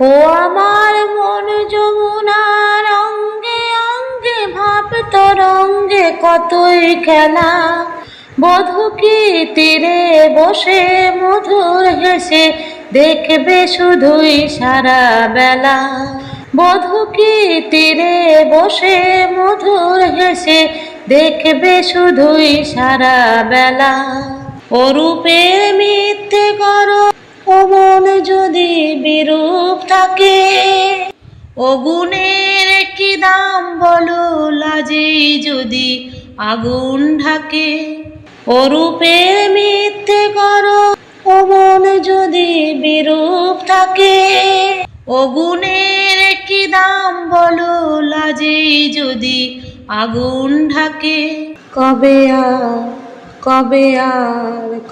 ও আমার মন যমুনার অঙ্গে অঙ্গে ভাব তরঙ্গে কতই খেলা। বধূ কি তীরে বসে মধুর হেসে দেখবে শুধুই সারা বেলা। বধূ কি তীরে বসে মধুর হেসে দেখবে শুধুই সারা বেলা। অরূপের মিথ্যে করো ও মন যদি বিরূপ থাকে, ও গুণের কি দাম বলো লাজে যদি আগুন ঢাকে। ও রূপের মিথ্যে করো ও মন যদি বিরূপ থাকে, ও গুণের কি দাম বলো লাজে যদি আগুন ঢাকে।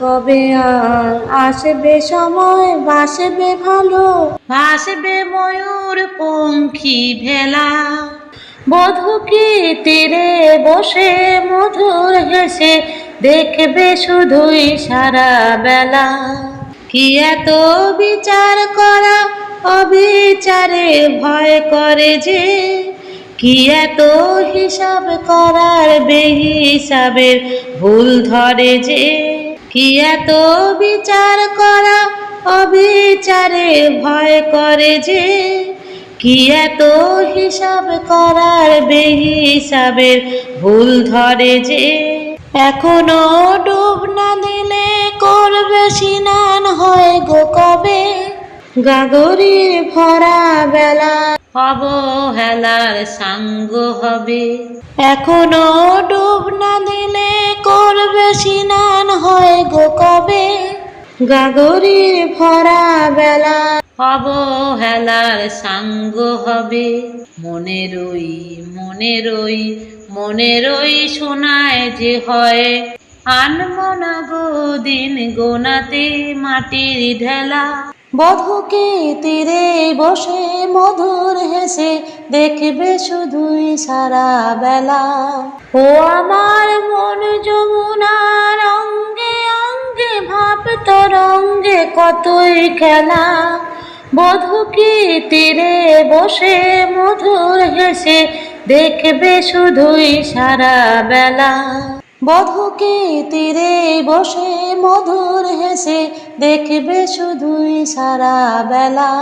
কবে আর আসবে সময় বাসবে ভালো, ভাসবে ময়ূর পঙ্খী ভেলা। বধূ কি তীরে বসে মধুর হেসে দেখবে শুধুই সারা বেলা। কি এত বিচার করা অবিচারে ভয় করে যে, কি এত হিসাব করার বেহিসাবের ভুল ধরে যে। কি এত বিচার করা অবিচারে ভয় করে যে, কি এত হিসাব করার বেহিসাবের ভুল ধরে যে। এখনো ডুব না দিলে করবে স্নান হয় গো কবে, গাগরির ভরা বেলা অবহেলার সাঙ্গ হবে। এখনো ডুব না দিলে করবে স্নান হয় গো কবে, গাগরির ভরা বেলা অবহেলার সাঙ্গ হবে। মনেরই শোনায় যে হয়, আনমো না গো দিন গোনাতে মাটির ঢেলা। বধূ কি তীরে বসে মধুর হেসে দেখবে শুধুই সারা বেলা। ও আমার মন যমুনার অঙ্গে অঙ্গে ভাব তরঙ্গে কতই খেলা। বধূ কি তীরে বসে মধুর হেসে দেখবে শুধুই সারা বেলা। বধূ কি তীরে বসে মধুর হেসে দেখবে শুধুই সারা বেলা।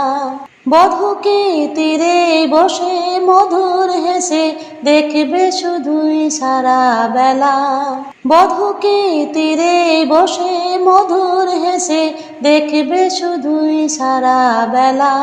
বধূ কি তীরে বসে মধুর হেসে দেখবে শুধুই সারা বেলা। বধূ কি তীরে বসে মধুর হেসে দেখবে শুধুই সারা বেলা।